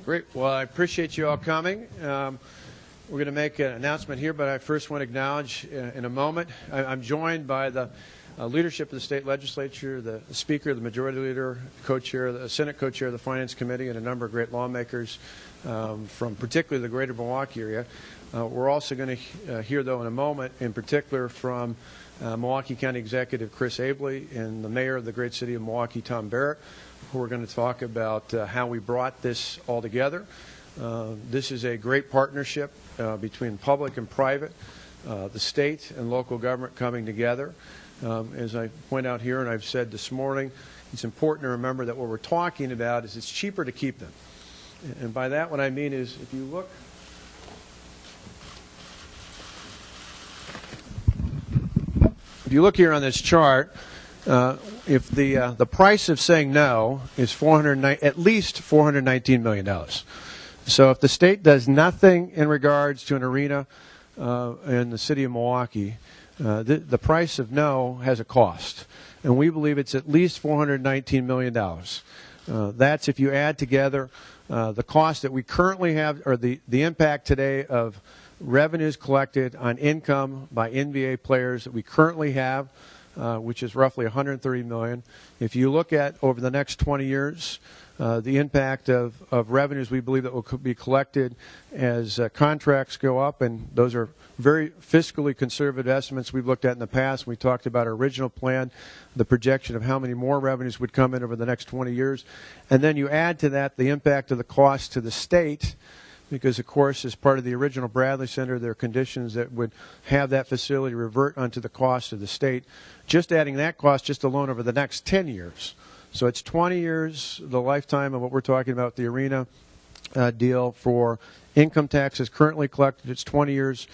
Great. Well, I appreciate you all coming. We're going to make an announcement here, but I first want to acknowledge in a moment, I'm joined by the leadership of the state legislature, the speaker, the majority leader, co-chair, the Senate co-chair of the Finance Committee, and a number of great lawmakers from particularly the greater Milwaukee area. We're also going to hear, though, in a moment, in particular from Milwaukee County Executive Chris Abley and the mayor of the great city of Milwaukee, Tom Barrett, who are going to talk about how we brought this all together. This is a great partnership between public and private, the state and local government coming together. As I point out here, and I've said this morning, it's important to remember that what we're talking about is it's cheaper to keep them. And by that, what I mean is, if you look here on this chart, if the price of saying no is at least $419 million. So if the state does nothing in regards to an arena in the city of Milwaukee, the price of no has a cost, and we believe it's at least $419 million. That's if you add together the cost that we currently have, or the impact today of revenues collected on income by NBA players that we currently have, which is roughly $130 million. If you look at over the next 20 years, the impact of revenues we believe that will be collected as contracts go up, and those are very fiscally conservative estimates we've looked at in the past. We talked about our original plan, the projection of how many more revenues would come in over the next 20 years. And then you add to that the impact of the cost to the state, because, of course, as part of the original Bradley Center, there are conditions that would have that facility revert onto the cost of the state. Just adding that cost just alone over the next 10 years. So it's 20 years, the lifetime of what we're talking about, the arena deal for income taxes currently collected. It's 20 years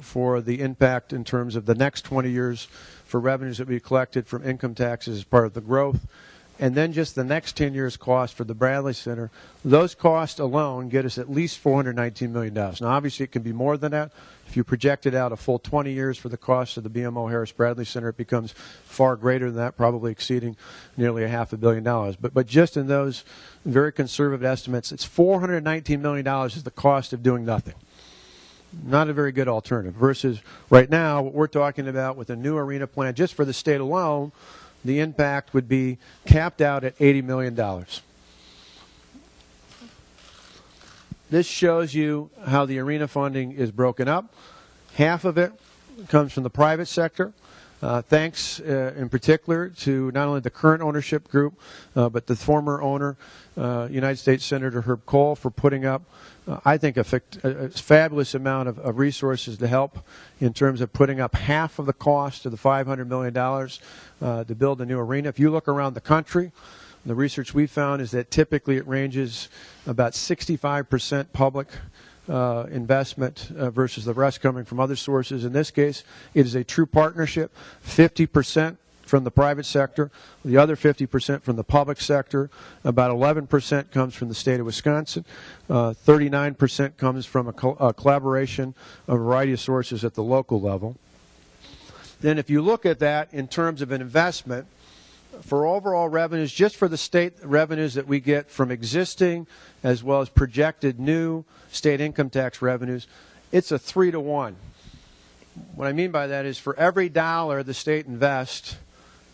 for the impact in terms of the next 20 years for revenues that we collected from income taxes as part of the growth. And then just the next 10 years' cost for the Bradley Center. Those costs alone get us at least $419 million. Now, obviously, it can be more than that. If you project it out a full 20 years for the cost of the BMO Harris Bradley Center, it becomes far greater than that, probably exceeding nearly $500 million. But just in those very conservative estimates, it's $419 million is the cost of doing nothing. Not a very good alternative. Versus right now, what we're talking about with a new arena plan, just for the state alone, the impact would be capped out at $80 million. This shows you how the arena funding is broken up. Half of it comes from the private sector, thanks in particular to not only the current ownership group, but the former owner, United States Senator Herb Kohl, for putting up, I think, a fabulous amount of resources to help in terms of putting up half of the cost of the $500 million to build a new arena. If you look around the country, the research we found is that typically it ranges about 65% public investment versus the rest coming from other sources. In this case, it is a true partnership, 50% from the private sector, the other 50% from the public sector. About 11% comes from the state of Wisconsin. 39% comes from a collaboration of a variety of sources at the local level. Then if you look at that in terms of an investment, for overall revenues, just for the state revenues that we get from existing as well as projected new state income tax revenues, it's a 3-to-1. What I mean by that is for every dollar the state invests,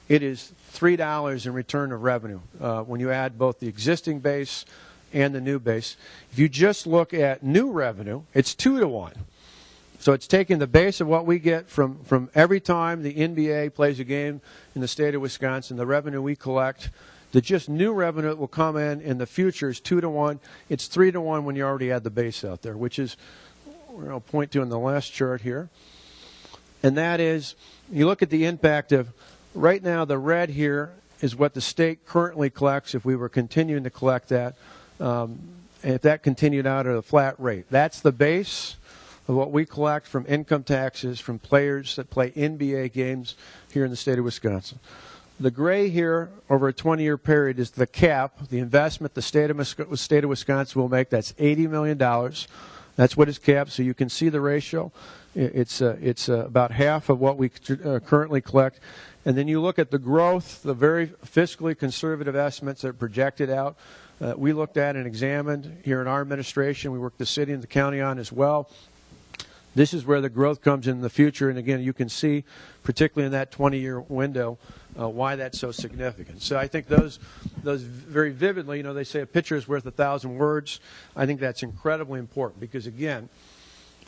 it is $3 in return of revenue when you add both the existing base and the new base. If you just look at new revenue, it's 2-to-1. So it's taking the base of what we get from every time the NBA plays a game in the state of Wisconsin, the revenue we collect, the just new revenue that will come in the future is 2-to-1. It's 3-to-1 when you already add the base out there, which is what I'll point to in the last chart here. And that is, you look at the impact of, right now the red here is what the state currently collects if we were continuing to collect that, and if that continued out at a flat rate. That's the base of what we collect from income taxes from players that play NBA games here in the state of Wisconsin. The gray here over a 20-year period is the cap, the investment the state of Wisconsin will make. That's $80 million. That's what is capped, so you can see the ratio. It's about half of what we currently collect. And then you look at the growth, the very fiscally conservative estimates that are projected out. we looked at and examined here in our administration. We worked the city and the county on as well. This is where the growth comes in the future. And again, you can see, particularly in that 20-year window, why that's so significant. So I think those very vividly, you know, they say a picture is worth 1,000 words. I think that's incredibly important because, again,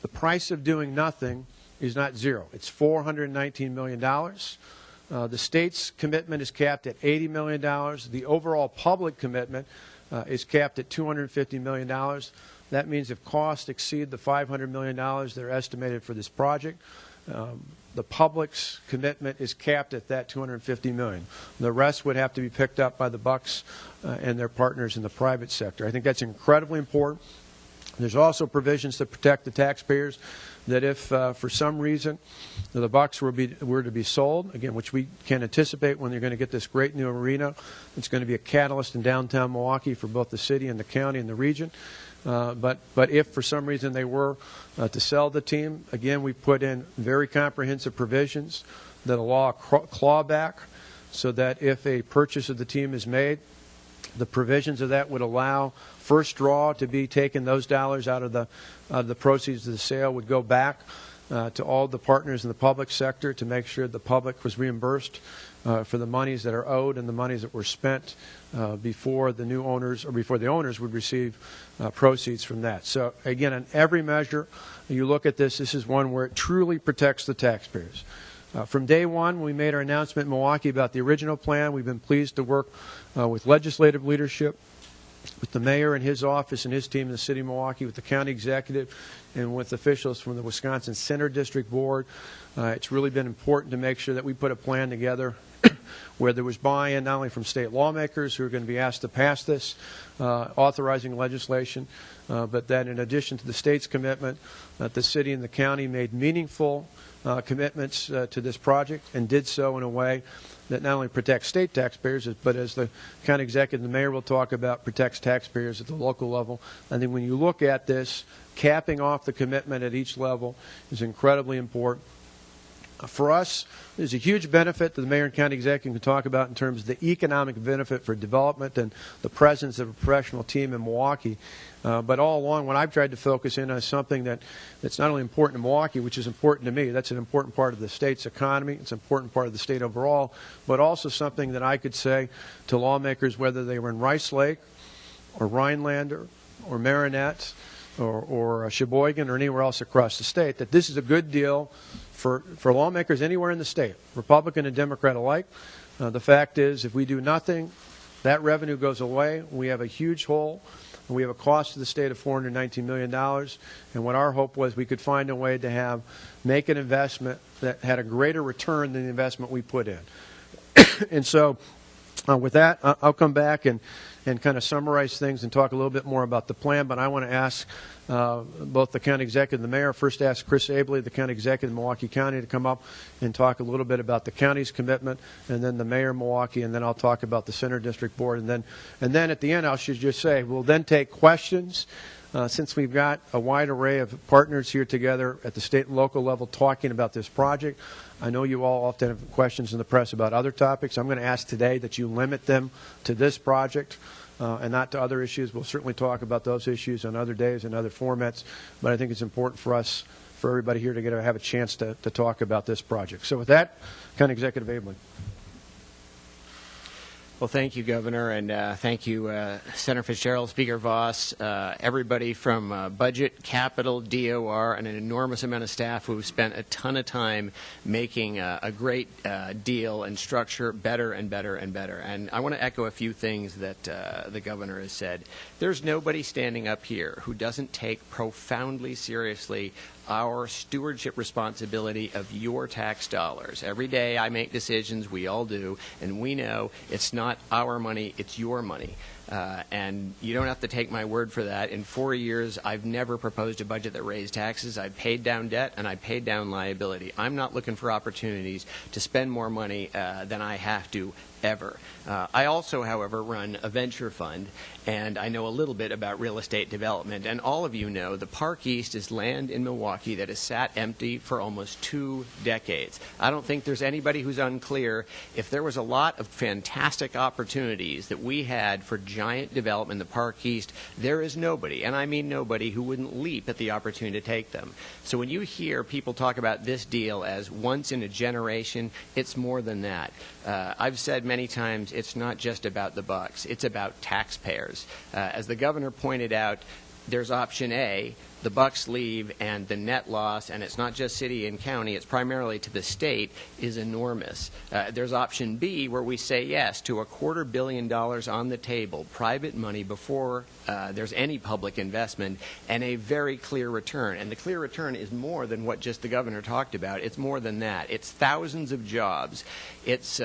the price of doing nothing is not zero. It's $419 million. The state's commitment is capped at $80 million. The overall public commitment is capped at $250 million. That means if costs exceed the $500 million that are estimated for this project, the public's commitment is capped at that $250 million. The rest would have to be picked up by the Bucks and their partners in the private sector. I think that's incredibly important. There's also provisions to protect the taxpayers that if for some reason the Bucks were to be sold, again, which we can anticipate when they're going to get this great new arena, it's going to be a catalyst in downtown Milwaukee for both the city and the county and the region. But if for some reason they were to sell the team, again, we put in very comprehensive provisions that allow clawback so that if a purchase of the team is made, the provisions of that would allow first draw to be taken. Those dollars out of the proceeds of the sale would go back to all the partners in the public sector to make sure the public was reimbursed for the monies that are owed and the monies that were spent before the new owners or before the owners would receive proceeds from that. So again, on every measure, you look at this, this is one where it truly protects the taxpayers. From day one, when we made our announcement in Milwaukee about the original plan, we've been pleased to work with legislative leadership, with the mayor and his office and his team in the city of Milwaukee, with the county executive, and with officials from the Wisconsin Center District Board. It's really been important to make sure that we put a plan together where there was buy-in not only from state lawmakers who are going to be asked to pass this authorizing legislation, but that in addition to the state's commitment, that the city and the county made meaningful commitments to this project and did so in a way that not only protects state taxpayers, but as the county executive and the mayor will talk about, protects taxpayers at the local level. I think when you look at this, capping off the commitment at each level is incredibly important. For us, there's a huge benefit that the mayor and county executive can talk about in terms of the economic benefit for development and the presence of a professional team in Milwaukee. But all along, what I've tried to focus in on is something that's not only important to Milwaukee, which is important to me. That's an important part of the state's economy. It's an important part of the state overall, but also something that I could say to lawmakers, whether they were in Rice Lake or Rhinelander or Marinette or Sheboygan or anywhere else across the state, that this is a good deal for lawmakers anywhere in the state, Republican and Democrat alike. The fact is, if we do nothing, that revenue goes away. We have a huge hole. And we have a cost to the state of $419 million. And what our hope was, we could find a way to make an investment that had a greater return than the investment we put in. And so with that, I'll come back and kind of summarize things and talk a little bit more about the plan. But I want to ask both the county executive and the mayor. First, ask Chris Abley, the county executive of Milwaukee County, to come up and talk a little bit about the county's commitment, and then the mayor of Milwaukee, and then I'll talk about the Center District Board, and then at the end, I should just say we'll then take questions. Since we've got a wide array of partners here together at the state and local level talking about this project, I know you all often have questions in the press about other topics. I'm going to ask today that you limit them to this project and not to other issues. We'll certainly talk about those issues on other days and other formats, but I think it's important for us, for everybody here to have a chance to talk about this project. So with that, County Executive Abley. Well, thank you, Governor, and thank you, Senator Fitzgerald, Speaker Voss, everybody from Budget, Capital, DOR, and an enormous amount of staff who have spent a ton of time making a great deal and structure better and better and better. And I want to echo a few things that the Governor has said. There's nobody standing up here who doesn't take profoundly seriously our stewardship responsibility of your tax dollars. Every day I make decisions, we all do, and we know it's not our money, it's your money. And you don't have to take my word for that. In 4 years, I've never proposed a budget that raised taxes. I've paid down debt and I paid down liability. I'm not looking for opportunities to spend more money than I have to ever. I also, however, run a venture fund, and I know a little bit about real estate development. And all of you know the Park East is land in Milwaukee that has sat empty for almost 2 decades. I don't think there's anybody who's unclear. If there was a lot of fantastic opportunities that we had for giant development in the Park East, there is nobody, and I mean nobody, who wouldn't leap at the opportunity to take them. So when you hear people talk about this deal as once in a generation, it's more than that. I've said many times it's not just about the bucks, it's about taxpayers. As the governor pointed out, there's option A, the bucks leave, and the net loss, and it's not just city and county, it's primarily to the state, is enormous. There's option B, where we say yes to $250 million on the table, private money before there's any public investment, and a very clear return. And the clear return is more than what just the governor talked about. It's more than that. It's thousands of jobs. It's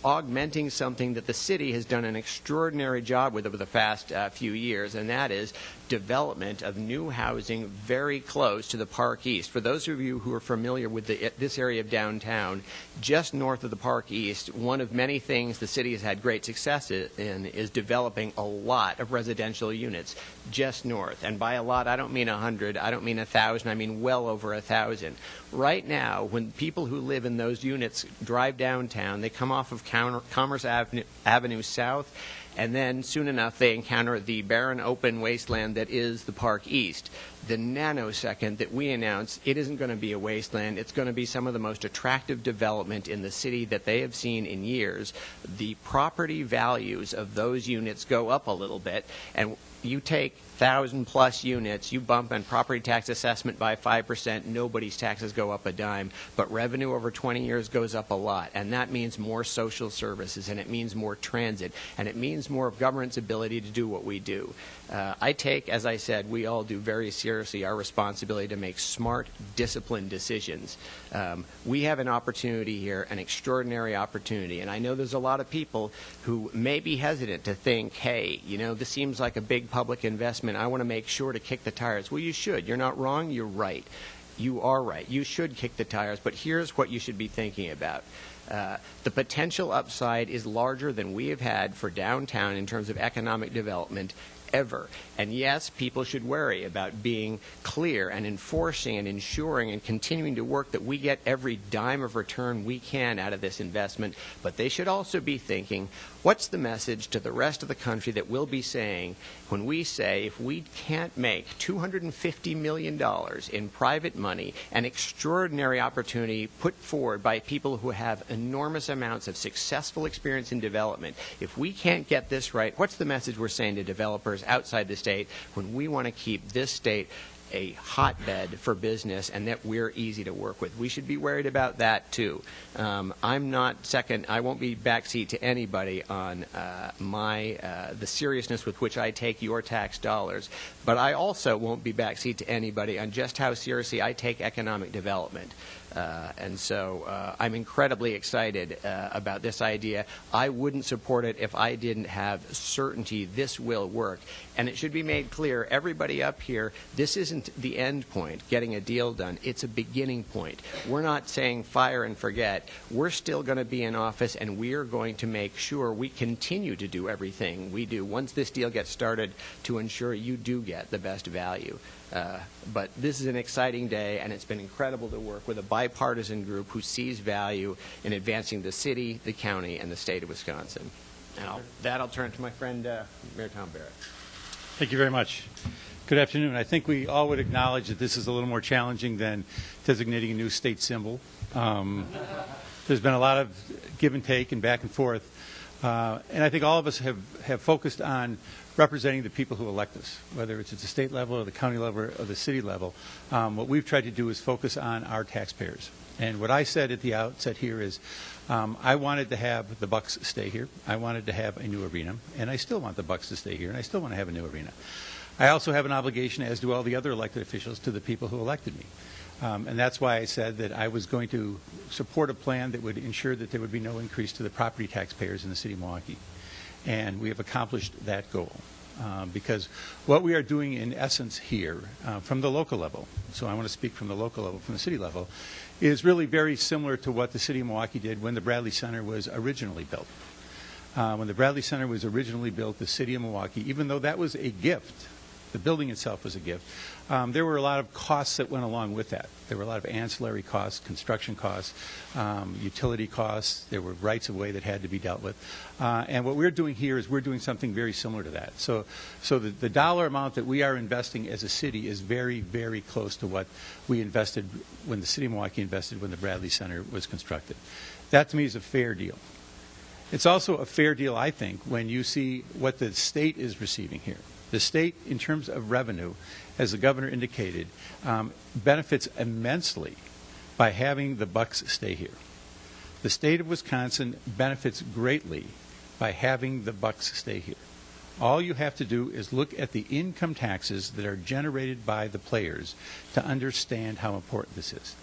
augmenting something that the city has done an extraordinary job with over the past few years, and that is development of new housing very close to the Park East. For those of you who are familiar with this area of downtown, just north of the Park East, one of many things the city has had great success in is developing a lot of residential units just north. And by a lot, I don't mean 100, I don't mean 1,000, I mean well over 1,000. Right now, when people who live in those units drive downtown, they come off of Commerce Avenue South, and then soon enough they encounter the barren open wasteland that is the Park East. The nanosecond that we announce, it isn't going to be a wasteland, it's going to be some of the most attractive development in the city that they have seen in years. The property values of those units go up a little bit, and you take 1,000+ units, you bump on property tax assessment by 5%, nobody's taxes go up a dime, but revenue over 20 years goes up a lot, and that means more social services, and it means more transit, and it means more of government's ability to do what we do. I take, as I said, we all do very seriously our responsibility to make smart, disciplined decisions. We have an opportunity here, an extraordinary opportunity, and I know there's a lot of people who may be hesitant to think, hey, you know, this seems like a big public investment. I want to make sure to kick the tires. Well, you should. You're not wrong. You're right. You are right. You should kick the tires, but here's what you should be thinking about. The potential upside is larger than we have had for downtown in terms of economic development ever. And yes, people should worry about being clear and enforcing and ensuring and continuing to work that we get every dime of return we can out of this investment. But they should also be thinking, what's the message to the rest of the country that we'll be saying when we say if we can't make $250 million in private money, an extraordinary opportunity put forward by people who have enormous amounts of successful experience in development, if we can't get this right, what's the message we're saying to developers outside the state when we want to keep this state a hotbed for business and that we're easy to work with? We should be worried about that too. I'm not second. I won't be backseat to anybody on the seriousness with which I take your tax dollars, but I also won't be backseat to anybody on just how seriously I take economic development. And so I'm incredibly excited about this idea. I wouldn't support it if I didn't have certainty this will work. And it should be made clear, everybody up here, this isn't the end point, getting a deal done. It's a beginning point. We're not saying fire and forget. We're still going to be in office, and we're going to make sure we continue to do everything we do once this deal gets started to ensure you do get the best value. But this is an exciting day, and it's been incredible to work with a bipartisan group who sees value in advancing the city, the county, and the state of Wisconsin. And I'll turn it to my friend, Mayor Tom Barrett. Thank you very much. Good afternoon. I think we all would acknowledge that this is a little more challenging than designating a new state symbol. There's been a lot of give and take and back and forth. And I think all of us have focused on representing the people who elect us, whether it's at the state level or the county level or the city level. What we've tried to do is focus on our taxpayers. And what I said at the outset here is I wanted to have the Bucks stay here. I wanted to have a new arena, and I still want the Bucks to stay here, and I still want to have a new arena. I also have an obligation, as do all the other elected officials, to the people who elected me. And that's why I said that I was going to support a plan that would ensure that there would be no increase to the property taxpayers in the city of Milwaukee. And we have accomplished that goal. Because what we are doing in essence here from the local level, so I want to speak from the local level, from the city level, is really very similar to what the city of Milwaukee did when the Bradley Center was originally built. When the Bradley Center was originally built, the city of Milwaukee, even though that was a gift The building itself was a gift. There were a lot of costs that went along with that. There were a lot of ancillary costs, construction costs, utility costs. There were rights of way that had to be dealt with. And what we're doing here is we're doing something very similar to that. So the dollar amount that we are investing as a city is very, very close to what we invested when the city of Milwaukee invested when the Bradley Center was constructed. That to me is a fair deal. It's also a fair deal, I think, when you see what the state is receiving here. The state, in terms of revenue, as the governor indicated, benefits immensely by having the Bucks stay here. The state of Wisconsin benefits greatly by having the Bucks stay here. All you have to do is look at the income taxes that are generated by the players to understand how important this is.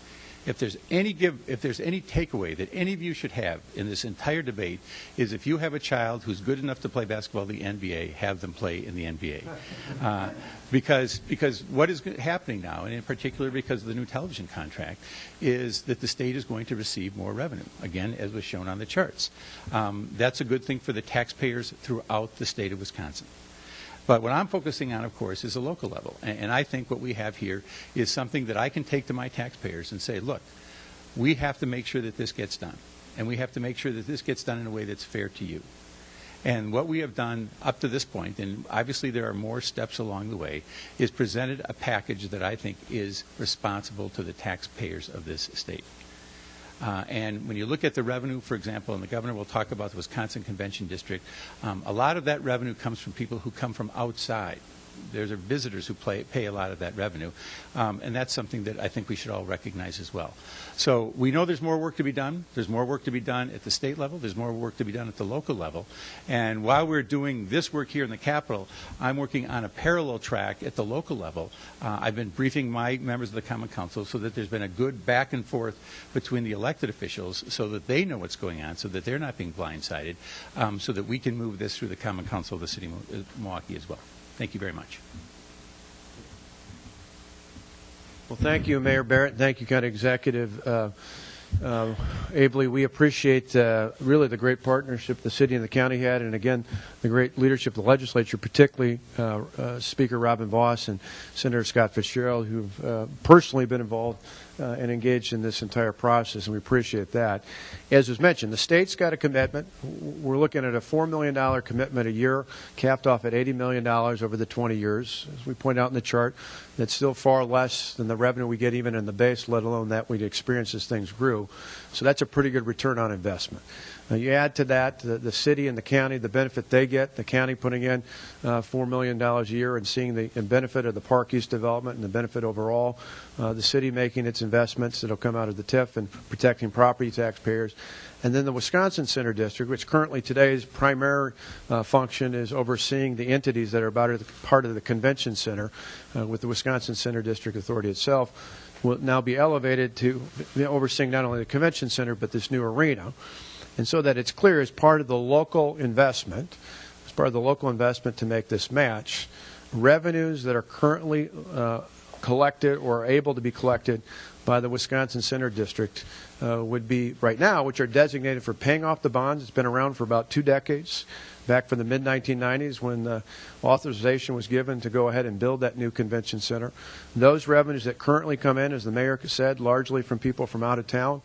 If there's any takeaway that any of you should have in this entire debate is if you have a child who's good enough to play basketball in the NBA, have them play in the NBA. Because what is happening now, and in particular because of the new television contract, is that the state is going to receive more revenue, again, as was shown on the charts. That's a good thing for the taxpayers throughout the state of Wisconsin. But what I'm focusing on, of course, is the local level. And I think what we have here is something that I can take to my taxpayers and say, look, we have to make sure that this gets done. And we have to make sure that this gets done in a way that's fair to you. And what we have done up to this point, and obviously there are more steps along the way, is presented a package that I think is responsible to the taxpayers of this state. And when you look at the revenue, for example, and the governor will talk about the Wisconsin Convention District, a lot of that revenue comes from people who come from outside. There are visitors who pay a lot of that revenue, and that's something that I think we should all recognize as well. So we know there's more work to be done. There's more work to be done at the state level. There's more work to be done at the local level. And while we're doing this work here in the Capitol, I'm working on a parallel track at the local level. I've been briefing my members of the Common Council so that there's been a good back and forth between the elected officials so that they know what's going on, so that they're not being blindsided, so that we can move this through the Common Council of the City of Milwaukee as well. Thank you very much. Well, thank you, Mayor Barrett. Thank you, County Executive Abley. We appreciate really the great partnership the city and the county had, and again, the great leadership of the legislature, particularly Speaker Robin Voss and Senator Scott Fitzgerald, who've personally been involved and engaged in this entire process, and we appreciate that. As was mentioned, the state's got a commitment. We're looking at a $4 million commitment a year, capped off at $80 million over the 20 years. As we point out in the chart, that's still far less than the revenue we get even in the base, let alone that we'd experience as things grew. So that's a pretty good return on investment. You add to that the city and the county, the benefit they get, the county putting in $4 million a year and seeing the benefit of the Park East development and the benefit overall, the city making its investments that will come out of the TIF and protecting property taxpayers. And then the Wisconsin Center District, which currently today's primary function is overseeing the entities that are part of the convention center with the Wisconsin Center District Authority itself, will now be elevated to overseeing not only the convention center but this new arena. And so that it's clear, as part of the local investment, to make this match, revenues that are currently collected or able to be collected by the Wisconsin Center District would be, right now, which are designated for paying off the bonds. It's been around for about 2 decades, back from the mid-1990s when the authorization was given to go ahead and build that new convention center. Those revenues that currently come in, as the mayor said, largely from people from out of town,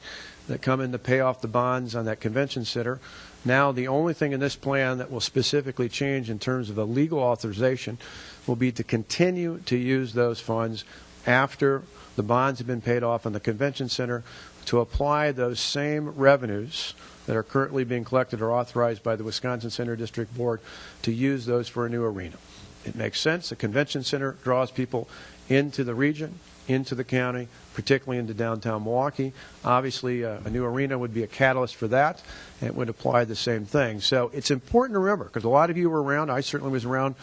that come in to pay off the bonds on that convention center. Now, the only thing in this plan that will specifically change in terms of a legal authorization will be to continue to use those funds after the bonds have been paid off on the convention center to apply those same revenues that are currently being collected or authorized by the Wisconsin Center District Board to use those for a new arena. It makes sense. The convention center draws people into the region, into the county, particularly into downtown Milwaukee. Obviously, a new arena would be a catalyst for that, and it would apply the same thing. So it's important to remember, because a lot of you were around, I certainly was around,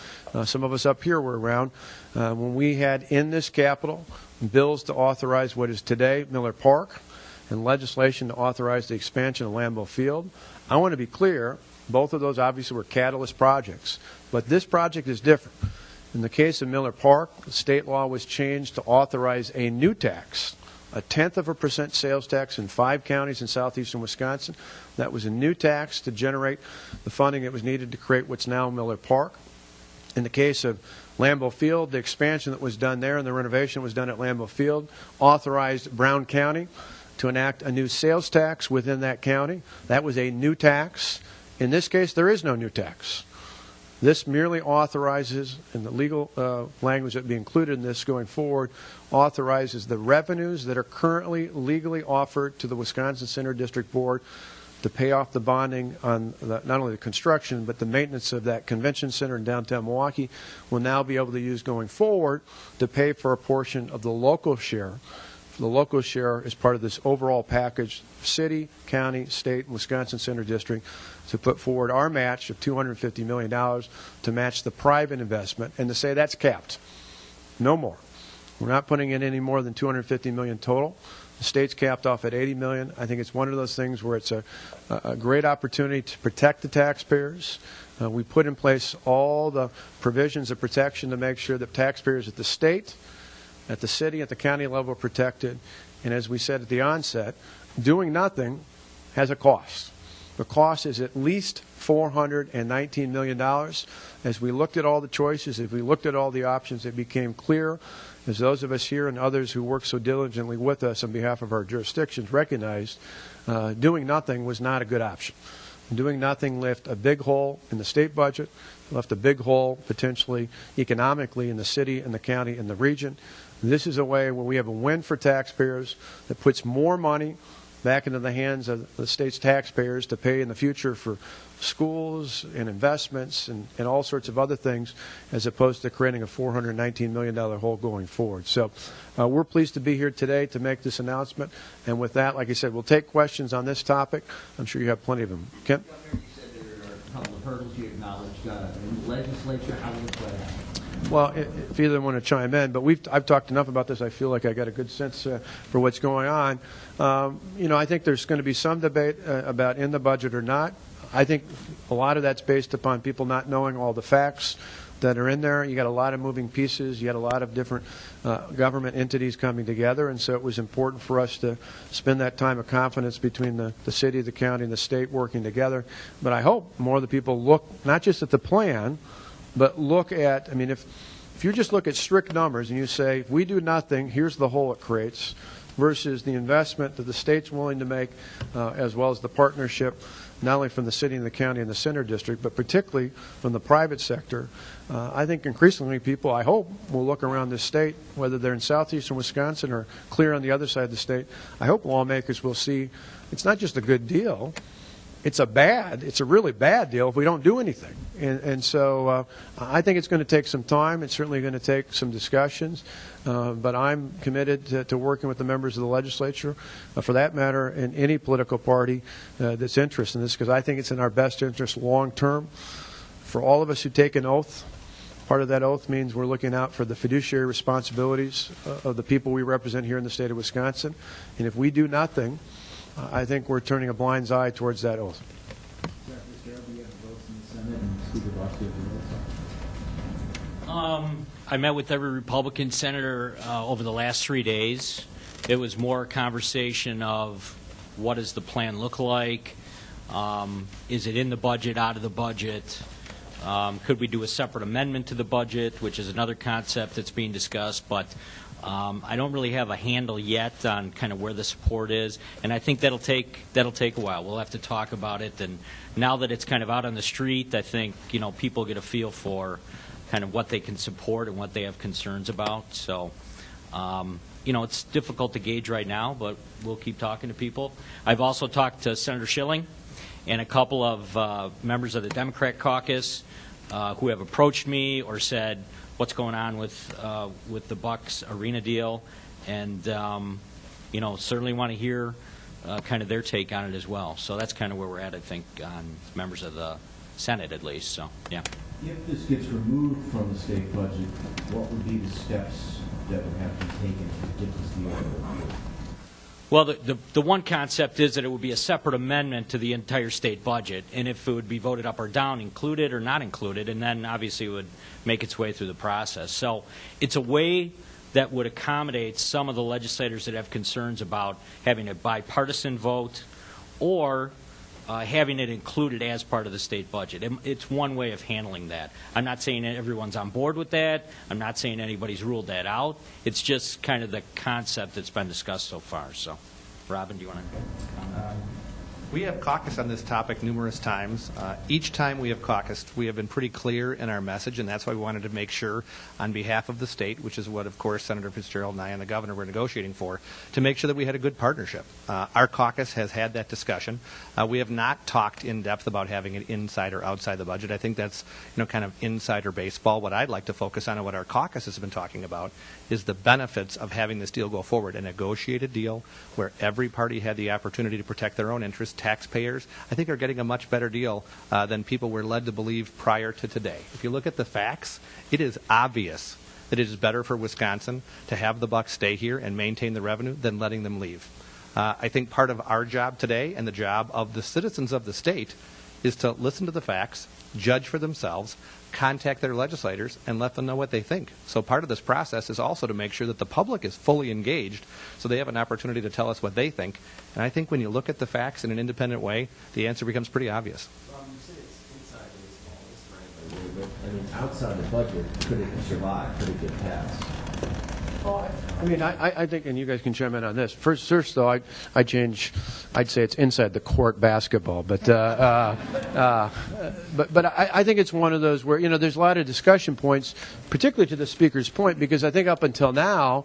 some of us up here were around, when we had in this Capitol bills to authorize what is today Miller Park and legislation to authorize the expansion of Lambeau Field. I want to be clear, both of those obviously were catalyst projects, but this project is different. In the case of Miller Park, the state law was changed to authorize a new tax, a 0.1% sales tax in 5 counties in southeastern Wisconsin. That was a new tax to generate the funding that was needed to create what's now Miller Park. In the case of Lambeau Field, the expansion that was done there and the renovation was done at Lambeau Field, authorized Brown County to enact a new sales tax within that county. That was a new tax. In this case, there is no new tax. This merely authorizes, in the legal language that would be included in this going forward, authorizes the revenues that are currently legally offered to the Wisconsin Center District Board to pay off the bonding on not only the construction but the maintenance of that convention center in downtown Milwaukee. Will now be able to use going forward to pay for a portion of the local share. The local share is part of this overall package, city, county, state, and Wisconsin Center District, to put forward our match of $250 million to match the private investment and to say that's capped. No more. We're not putting in any more than $250 million total. The state's capped off at $80 million. I think it's one of those things where it's a great opportunity to protect the taxpayers. We put in place all the provisions of protection to make sure that taxpayers at the state, at the city, at the county level are protected. And as we said at the onset, doing nothing has a cost. The cost is at least $419 million. As we looked at all the choices, as we looked at all the options, it became clear, as those of us here and others who work so diligently with us on behalf of our jurisdictions recognized, doing nothing was not a good option. Doing nothing left a big hole in the state budget, left a big hole potentially economically in the city and the county and the region. This is a way where we have a win for taxpayers that puts more money back into the hands of the state's taxpayers to pay in the future for schools and investments and all sorts of other things, as opposed to creating a $419 million hole going forward. So we're pleased to be here today to make this announcement. And with that, like I said, we'll take questions on this topic. I'm sure you have plenty of them. Kent? You said there are a couple of hurdles you acknowledged in the legislature. How will it play out? Well, if either want to chime in, but I've talked enough about this. I feel like I got a good sense for what's going on. I think there's going to be some debate about in the budget or not. I think a lot of that's based upon people not knowing all the facts that are in there. You got a lot of moving pieces. You got a lot of different government entities coming together, and so it was important for us to spend that time of confidence between the city, the county, and the state working together. But I hope more of the people look not just at the plan, but look at, if you just look at strict numbers and you say, if we do nothing, here's the hole it creates, versus the investment that the state's willing to make, as well as the partnership, not only from the city and the county and the center district, but particularly from the private sector. I think increasingly people, I hope, will look around this state, whether they're in southeastern Wisconsin or clear on the other side of the state. I hope lawmakers will see it's not just a good deal. It's a really bad deal if we don't do anything. And so I think it's going to take some time. It's certainly going to take some discussions. But I'm committed to working with the members of the legislature, for that matter, in any political party that's interested in this, because I think it's in our best interest long term. For all of us who take an oath, part of that oath means we're looking out for the fiduciary responsibilities of the people we represent here in the state of Wisconsin. And if we do nothing, I think we're turning a blind eye towards that oath. I met with every Republican senator over the last 3 days. It was more a conversation of what does the plan look like? Is it in the budget, out of the budget? Could we do a separate amendment to the budget, which is another concept that's being discussed, but I don't really have a handle yet on kind of where the support is, and I think that'll take a while. We'll have to talk about it, and now that it's kind of out on the street, I think people get a feel for kind of what they can support and what they have concerns about. So, it's difficult to gauge right now, but we'll keep talking to people. I've also talked to Senator Schilling and a couple of members of the Democrat caucus who have approached me or said, what's going on with the Bucks arena deal, and certainly want to hear kind of their take on it as well. So that's kind of where we're at, I think, on members of the Senate at least. So yeah. If this gets removed from the state budget, what would be the steps that would have to be taken to get this deal approved? Well, the one concept is that it would be a separate amendment to the entire state budget, and if it would be voted up or down, included or not included, and then obviously it would make its way through the process. So it's a way that would accommodate some of the legislators that have concerns about having a bipartisan vote or having it included as part of the state budget. It's one way of handling that. I'm not saying everyone's on board with that. I'm not saying anybody's ruled that out. It's just kind of the concept that's been discussed so far. So, Robin, do you want to comment? We have caucused on this topic numerous times. Each time we have caucused, we have been pretty clear in our message, and that's why we wanted to make sure on behalf of the state, which is what, of course, Senator Fitzgerald and I and the governor were negotiating for, to make sure that we had a good partnership. Our caucus has had that discussion. We have not talked in depth about having it inside or outside the budget. I think that's kind of insider baseball. What I'd like to focus on and what our caucus has been talking about is the benefits of having this deal go forward, a negotiated deal where every party had the opportunity to protect their own interests. Taxpayers, I think, are getting a much better deal than people were led to believe prior to today. If you look at the facts, it is obvious that it is better for Wisconsin to have the bucks stay here and maintain the revenue than letting them leave. I think part of our job today and the job of the citizens of the state is to listen to the facts, judge for themselves, contact their legislators, and let them know what they think. So part of this process is also to make sure that the public is fully engaged so they have an opportunity to tell us what they think. And I think when you look at the facts in an independent way, the answer becomes pretty obvious. You said it's inside baseball, but I mean, outside the budget, could it survive? Could it get passed? I mean, I think, and you guys can chime in on this. First though, I'd say it's inside the court basketball, but I think it's one of those where there's a lot of discussion points, particularly to the speaker's point, because I think up until now,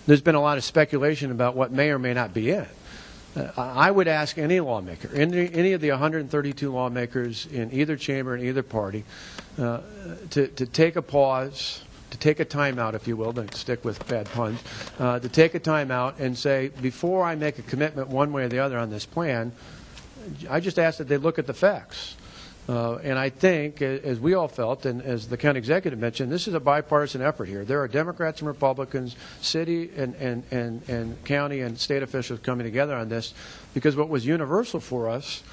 there's been a lot of speculation about what may or may not be in. I would ask any lawmaker, any of the 132 lawmakers in either chamber and either party, to take a pause, to take a timeout, if you will, don't stick with bad puns, to take a timeout and say, before I make a commitment one way or the other on this plan, I just ask that they look at the facts. And I think, as we all felt, and as the county executive mentioned, this is a bipartisan effort here. There are Democrats and Republicans, city and county and state officials coming together on this, because what was universal for us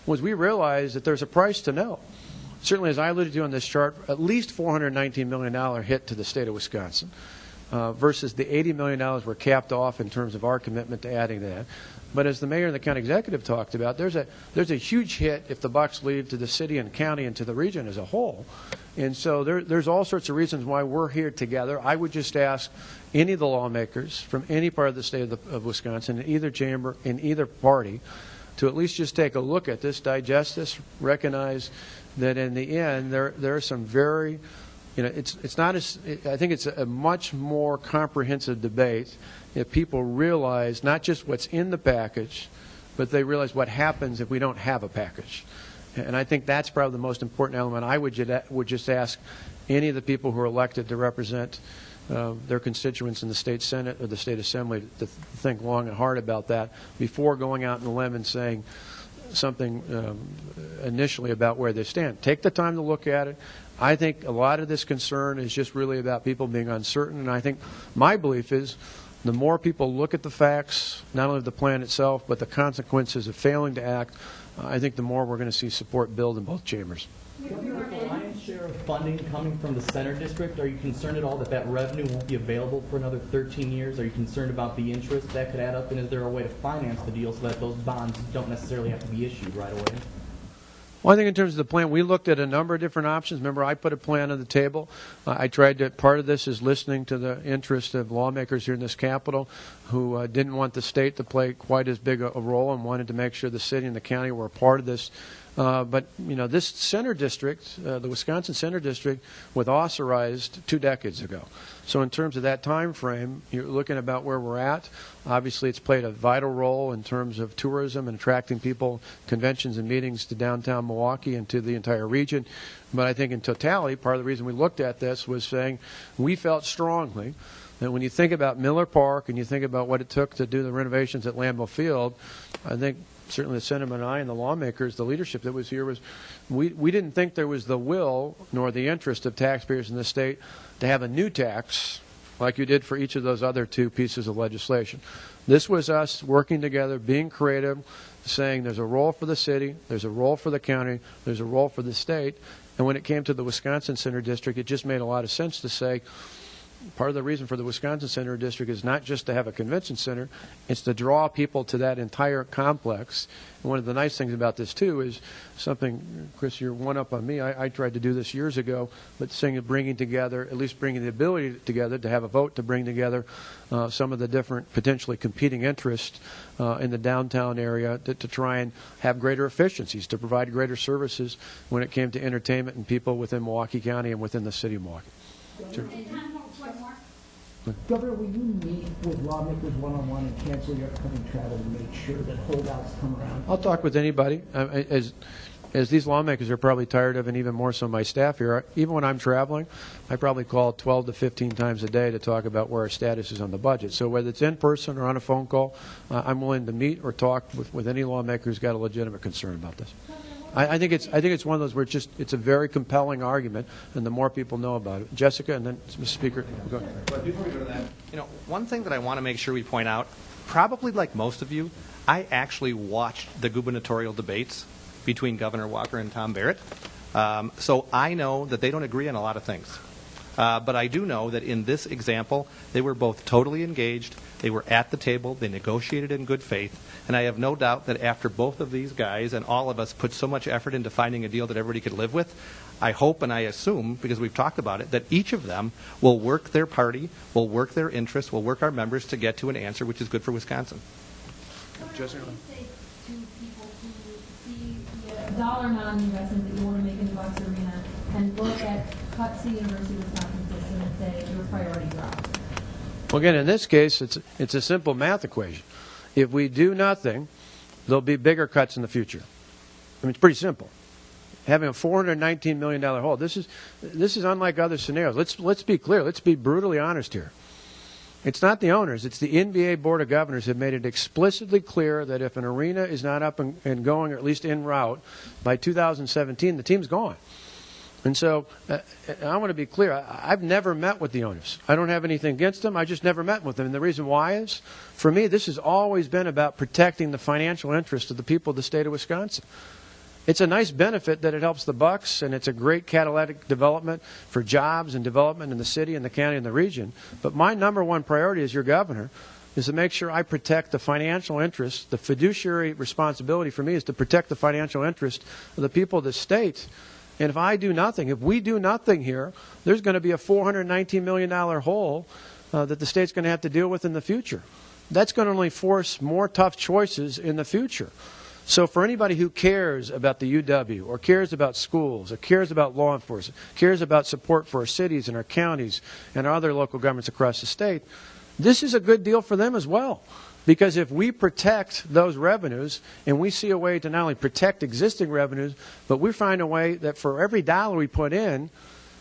was we realized that there's a price to know. Certainly, as I alluded to on this chart, at least $419 million hit to the state of Wisconsin versus the $80 million we're capped off in terms of our commitment to adding that. But as the mayor and the county executive talked about, there's a huge hit if the bucks leave to the city and county and to the region as a whole. And so there's all sorts of reasons why we're here together. I would just ask any of the lawmakers from any part of the state of Wisconsin, in either chamber, in either party, to at least just take a look at this, digest this, recognize that in the end there are some very, it's not as, I think it's a much more comprehensive debate if people realize not just what's in the package, but they realize what happens if we don't have a package. And I think that's probably the most important element. I would just ask any of the people who are elected to represent their constituents in the state Senate or the state Assembly to think long and hard about that before going out on a limb and saying something initially about where they stand. Take the time to look at it. I think a lot of this concern is just really about people being uncertain, and I think my belief is the more people look at the facts, not only of the plan itself, but the consequences of failing to act, I think the more we're going to see support build in both chambers. With the lion's share of funding coming from the center district, are you concerned at all that revenue won't be available for another 13 years? Are you concerned about the interest that could add up? And is there a way to finance the deal so that those bonds don't necessarily have to be issued right away? Well, I think in terms of the plan, we looked at a number of different options. Remember, I put a plan on the table. I tried to, part of this is listening to the interest of lawmakers here in this Capitol who didn't want the state to play quite as big a role and wanted to make sure the city and the county were a part of this. But, this center district, the Wisconsin Center District, was authorized 2 decades ago. So in terms of that time frame, you're looking about where we're at. Obviously, it's played a vital role in terms of tourism and attracting people, conventions and meetings to downtown Milwaukee and to the entire region. But I think in totality, part of the reason we looked at this was saying we felt strongly that when you think about Miller Park and you think about what it took to do the renovations at Lambeau Field, I think certainly the Senator and I and the lawmakers, the leadership that was here, was we didn't think there was the will nor the interest of taxpayers in the state to have a new tax like you did for each of those other 2 pieces of legislation. This was us working together, being creative, saying there's a role for the city, there's a role for the county, there's a role for the state. And when it came to the Wisconsin Center District, it just made a lot of sense to say, part of the reason for the Wisconsin Center District is not just to have a convention center, it's to draw people to that entire complex. And one of the nice things about this, too, is something, Chris, you're one up on me. I tried to do this years ago, but bringing together, at least bringing the ability together to have a vote to bring together some of the different potentially competing interests in the downtown area to try and have greater efficiencies, to provide greater services when it came to entertainment and people within Milwaukee County and within the city of Milwaukee. Sure. Governor, will you meet with lawmakers one-on-one and cancel your upcoming travel to make sure that holdouts come around? I'll talk with anybody. As these lawmakers are probably tired of, and even more so my staff here, even when I'm traveling, I probably call 12 to 15 times a day to talk about where our status is on the budget. So whether it's in person or on a phone call, I'm willing to meet or talk with any lawmaker who's got a legitimate concern about this. I think it's one of those where it's a very compelling argument, and the more people know about it. Jessica, and then Mr. Speaker, go ahead. But before we go to that, one thing that I want to make sure we point out, probably like most of you, I actually watched the gubernatorial debates between Governor Walker and Tom Barrett. So I know that they don't agree on a lot of things. But I do know that in this example, they were both totally engaged. They were at the table. They negotiated in good faith. And I have no doubt that after both of these guys and all of us put so much effort into finding a deal that everybody could live with, I hope and I assume, because we've talked about it, that each of them will work their party, will work their interests, will work our members to get to an answer which is good for Wisconsin. Jessica? What do you say to people who see the dollar amount of investment that you want to make in the Bucks Arena and look at cuts to the University of Wisconsin system and say your priority drops? Well, again, in this case, it's a simple math equation. If we do nothing, there'll be bigger cuts in the future. I mean, it's pretty simple. Having a $419 million hole, this is unlike other scenarios. Let's be clear. Let's be brutally honest here. It's not the owners. It's the NBA Board of Governors have made it explicitly clear that if an arena is not up and going, or at least en route, by 2017, the team's gone. And so I want to be clear. I've never met with the owners. I don't have anything against them. I just never met with them. And the reason why is, for me, this has always been about protecting the financial interests of the people of the state of Wisconsin. It's a nice benefit that it helps the Bucks, and it's a great catalytic development for jobs and development in the city and the county and the region. But my number one priority as your governor is to make sure I protect the financial interests. The fiduciary responsibility for me is to protect the financial interest of the people of the state. And if I do nothing, if we do nothing here, there's going to be a $419 million hole that the state's going to have to deal with in the future. That's going to only force more tough choices in the future. So for anybody who cares about the UW or cares about schools or cares about law enforcement, cares about support for our cities and our counties and our other local governments across the state, this is a good deal for them as well. Because if we protect those revenues and we see a way to not only protect existing revenues, but we find a way that for every dollar we put in,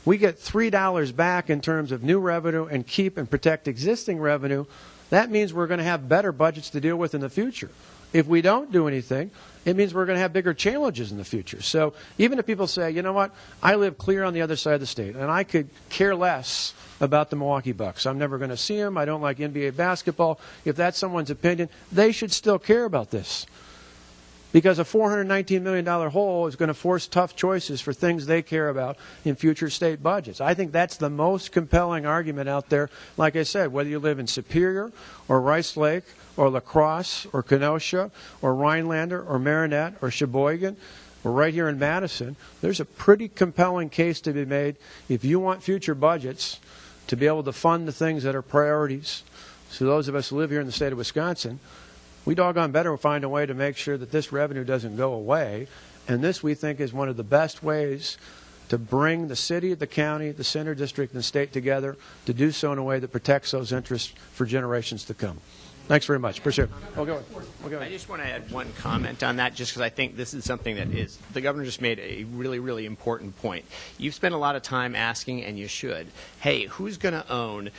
we get $3 back in terms of new revenue and keep and protect existing revenue, that means we're going to have better budgets to deal with in the future. If we don't do anything, it means we're going to have bigger challenges in the future. So even if people say, you know what, I live clear on the other side of the state, and I could care less about the Milwaukee Bucks. I'm never going to see them. I don't like NBA basketball. If that's someone's opinion, they should still care about this. Because a $419 million hole is going to force tough choices for things they care about in future state budgets. I think that's the most compelling argument out there. Like I said, whether you live in Superior or Rice Lake or La Crosse or Kenosha or Rhinelander or Marinette or Sheboygan or right here in Madison, there's a pretty compelling case to be made if you want future budgets to be able to fund the things that are priorities. So those of us who live here in the state of Wisconsin, we doggone better find a way to make sure that this revenue doesn't go away. And this, we think, is one of the best ways to bring the city, the county, the center district, and the state together to do so in a way that protects those interests for generations to come. Thanks very much. Appreciate it. Go ahead. I just want to add one comment on that, just because I think this is something that is, the governor just made a really, really important point. You've spent a lot of time asking, and you should, hey, who's going to own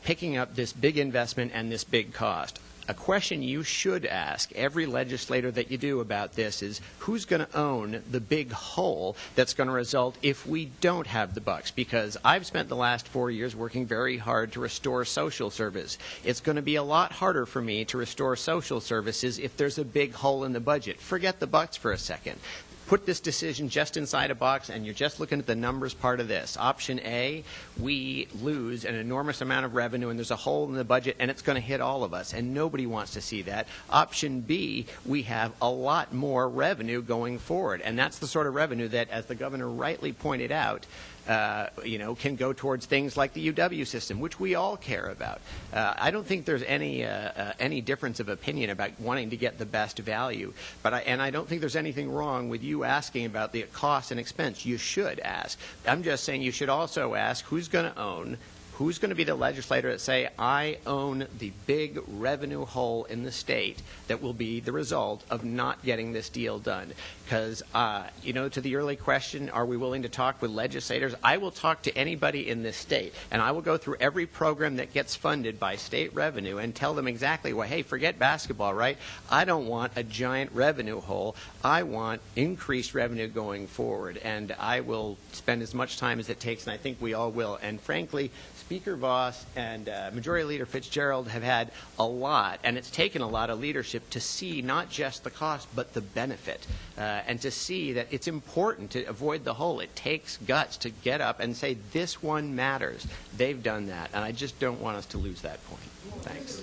picking up this big investment and this big cost? A question you should ask every legislator that you do about this is, who's going to own the big hole that's going to result if we don't have the Bucks? Because I've spent the last 4 years working very hard to restore social service. It's going to be a lot harder for me to restore social services if there's a big hole in the budget. Forget the Bucks for a second. put this decision just inside a box and you're just looking at the numbers part of this. Option A, we lose an enormous amount of revenue and there's a hole in the budget and it's going to hit all of us, and nobody wants to see that. Option B, we have a lot more revenue going forward, and that's the sort of revenue that, as the governor rightly pointed out, can go towards things like the UW system, which we all care about. I don't think there's any difference of opinion about wanting to get the best value, but I don't think there's anything wrong with you asking about the cost and expense. You should ask. I'm just saying you should also ask who's going to own. Who's going to be the legislator that say, I own the big revenue hole in the state that will be the result of not getting this deal done? Because, to the early question, are we willing to talk with legislators? I will talk to anybody in this state, and I will go through every program that gets funded by state revenue and tell them exactly, well, hey, forget basketball, right? I don't want a giant revenue hole. I want increased revenue going forward, and I will spend as much time as it takes, and I think we all will. And frankly, Speaker Voss and Majority Leader Fitzgerald have had a lot, and it's taken a lot of leadership to see not just the cost, but the benefit, and to see that it's important to avoid the hole. It takes guts to get up and say, this one matters. They've done that, and I just don't want us to lose that point. Thanks.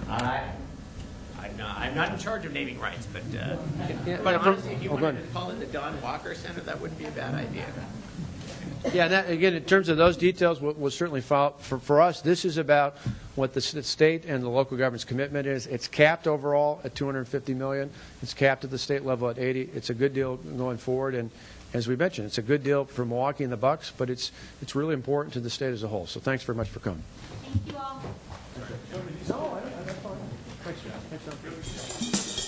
I'm not in charge of naming rights, but honestly, if you wanted to call it the Don Walker Center, that wouldn't be a bad idea. Yeah, and that, again, in terms of those details, we'll certainly follow. For us, this is about what the state and the local government's commitment is. It's capped overall at $250 million. It's capped at the state level at $80 million. It's a good deal going forward, and as we mentioned, it's a good deal for Milwaukee and the Bucks, but it's really important to the state as a whole. So thanks very much for coming. Thank you all. No, that's fine. Thanks, John. Thanks, John.